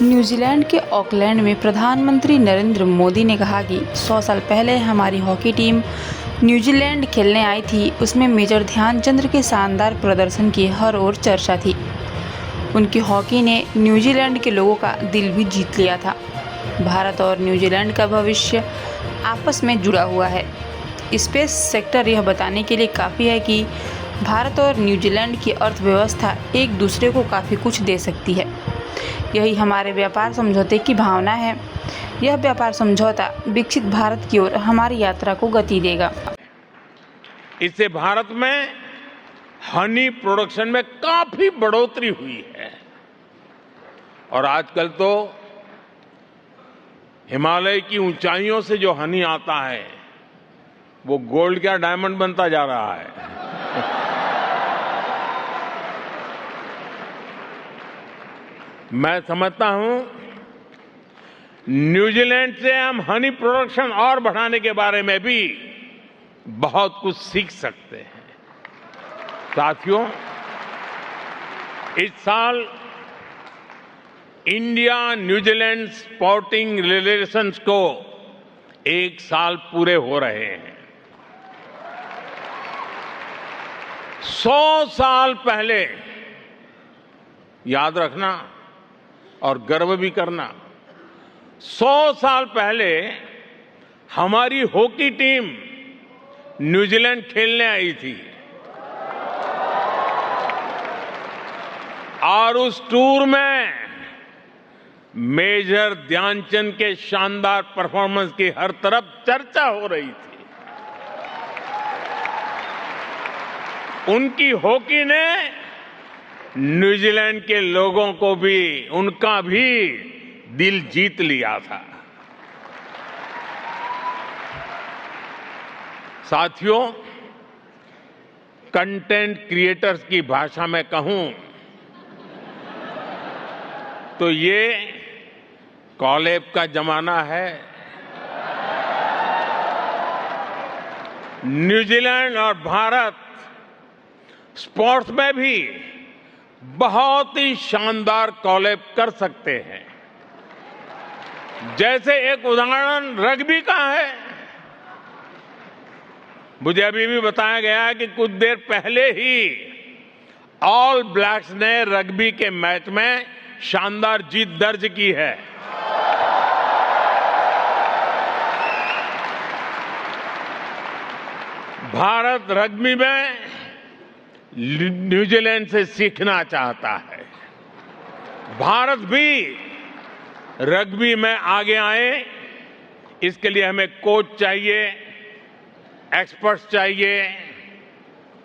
New Zealand के Auckland में प्रधानमंत्री नरेंद्र मोदी ने कहा कि 100 साल पहले हमारी हॉकी टीम न्यूजीलैंड खेलने आई थी। उसमें मेजर ध्यानचंद के शानदार प्रदर्शन की हर ओर चर्चा थी। उनकी हॉकी ने न्यूजीलैंड के लोगों का दिल भी जीत लिया था। भारत और न्यूजीलैंड का भविष्य आपस में जुड़ा हुआ है। स्पेस सेक्टर यह बताने के लिए काफ़ी है कि भारत और न्यूजीलैंड की अर्थव्यवस्था एक दूसरे को काफ़ी कुछ दे सकती है। यही हमारे व्यापार समझौते की भावना है। यह व्यापार समझौता विकसित भारत की ओर हमारी यात्रा को गति देगा। इससे भारत में हनी प्रोडक्शन में काफी बढ़ोतरी हुई है और आजकल तो हिमालय की ऊंचाइयों से जो हनी आता है वो गोल्ड का डायमंड बनता जा रहा है। मैं समझता हूं न्यूजीलैंड से हम हनी प्रोडक्शन और बढ़ाने के बारे में भी बहुत कुछ सीख सकते हैं। साथियों, इस साल इंडिया न्यूजीलैंड स्पोर्टिंग रिलेशंस को 1 साल पूरे हो रहे हैं। 100 साल पहले, याद रखना और गर्व भी करना, 100 साल पहले हमारी हॉकी टीम न्यूजीलैंड खेलने आई थी और उस टूर में मेजर ध्यानचंद के शानदार परफॉर्मेंस की हर तरफ चर्चा हो रही थी। उनकी हॉकी ने न्यूजीलैंड के लोगों को भी, उनका भी दिल जीत लिया था। साथियों, कंटेंट क्रिएटर्स की भाषा में कहूं तो ये कॉलैब का जमाना है। न्यूजीलैंड और भारत स्पोर्ट्स में भी बहुत ही शानदार कॉलैब कर सकते हैं। जैसे एक उदाहरण रग्बी का है। मुझे अभी भी बताया गया है कि कुछ देर पहले ही ऑल ब्लैक्स ने रग्बी के मैच में शानदार जीत दर्ज की है। भारत रग्बी में न्यूजीलैंड से सीखना चाहता है। भारत भी रग्बी में आगे आए, इसके लिए हमें कोच चाहिए, एक्सपर्ट्स चाहिए।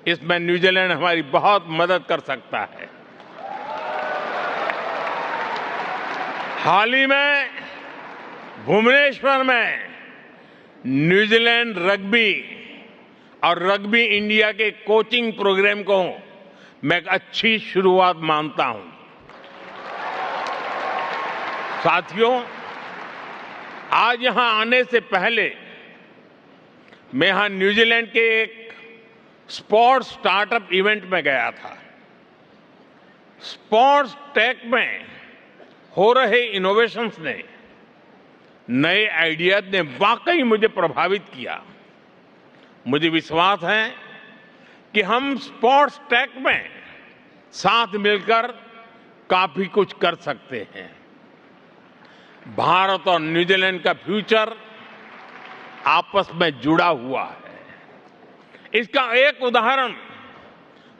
इसमें न्यूजीलैंड हमारी बहुत मदद कर सकता है। हाल ही में भुवनेश्वर में न्यूजीलैंड रग्बी और रग्बी इंडिया के कोचिंग प्रोग्राम को मैं एक अच्छी शुरुआत मानता हूं। साथियों, आज यहां आने से पहले मैं यहां न्यूजीलैंड के एक स्पोर्ट्स स्टार्टअप इवेंट में गया था। स्पोर्ट्स टेक में हो रहे इनोवेशंस ने, नए आइडियाज ने वाकई मुझे प्रभावित किया। मुझे विश्वास है कि हम स्पोर्ट्स टेक में साथ मिलकर काफी कुछ कर सकते हैं। भारत और न्यूजीलैंड का फ्यूचर आपस में जुड़ा हुआ है। इसका एक उदाहरण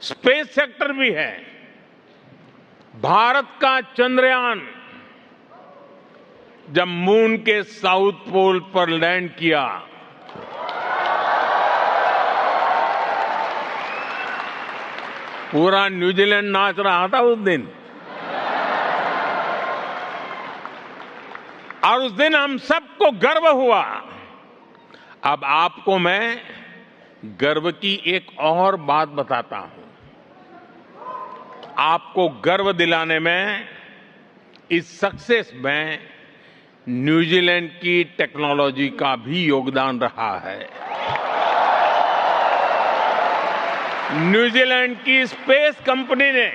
स्पेस सेक्टर भी है। भारत का चंद्रयान जब मून के साउथ पोल पर लैंड किया, पूरा न्यूजीलैंड नाच रहा था उस दिन। और उस दिन हम सबको गर्व हुआ। अब आपको मैं गर्व की एक और बात बताता हूं। आपको गर्व दिलाने में, इस सक्सेस में न्यूजीलैंड की टेक्नोलॉजी का भी योगदान रहा है। न्यूजीलैंड की स्पेस कंपनी ने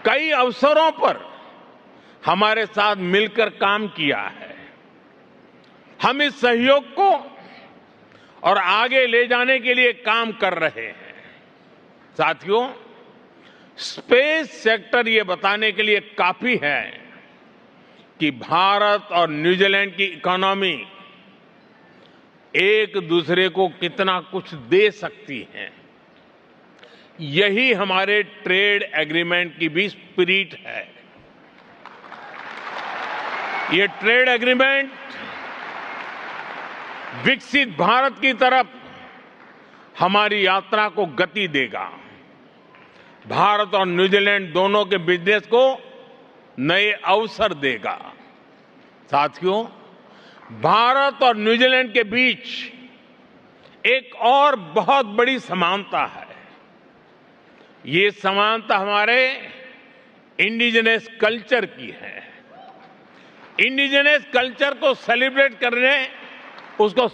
कई अवसरों पर हमारे साथ मिलकर काम किया है। हम इस सहयोग को और आगे ले जाने के लिए काम कर रहे हैं। साथियों, स्पेस सेक्टर ये बताने के लिए काफी है कि भारत और न्यूजीलैंड की इकोनॉमी एक दूसरे को कितना कुछ दे सकती है। यही हमारे ट्रेड एग्रीमेंट की भी स्पिरिट है। ये ट्रेड एग्रीमेंट विकसित भारत की तरफ हमारी यात्रा को गति देगा। भारत और न्यूजीलैंड दोनों के बिजनेस को नए अवसर देगा। साथियों, भारत और न्यूजीलैंड के बीच एक और बहुत बड़ी समानता है। ये समानता हमारे इंडिजिनस कल्चर की है। इंडिजिनस कल्चर को सेलिब्रेट करने, उसको